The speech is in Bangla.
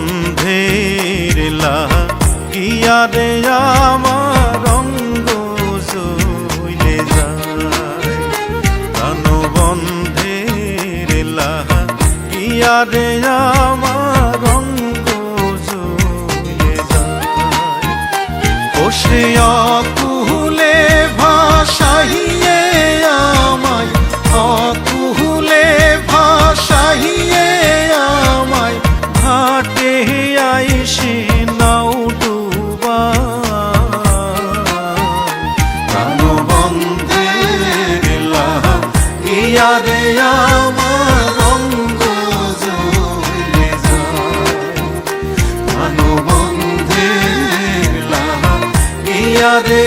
প্রাণবন্ধের লাগিয়া রে আমার অঙ্গ জ্বলে যায়, প্রাণবন্ধের লাগিয়া রে আমার অঙ্গ জ্বলে যায়। বসে অকুলে ভাসাইয়ে আমায়, অকুলে ভাসাইয়ে আমায় ঘাটে আইসে নাও ডুবায়। প্রাণবন্ধের লাগিয়া রে আমার অঙ্গ জ্বলে যায়, প্রাণবন্ধের লাগিয়া রে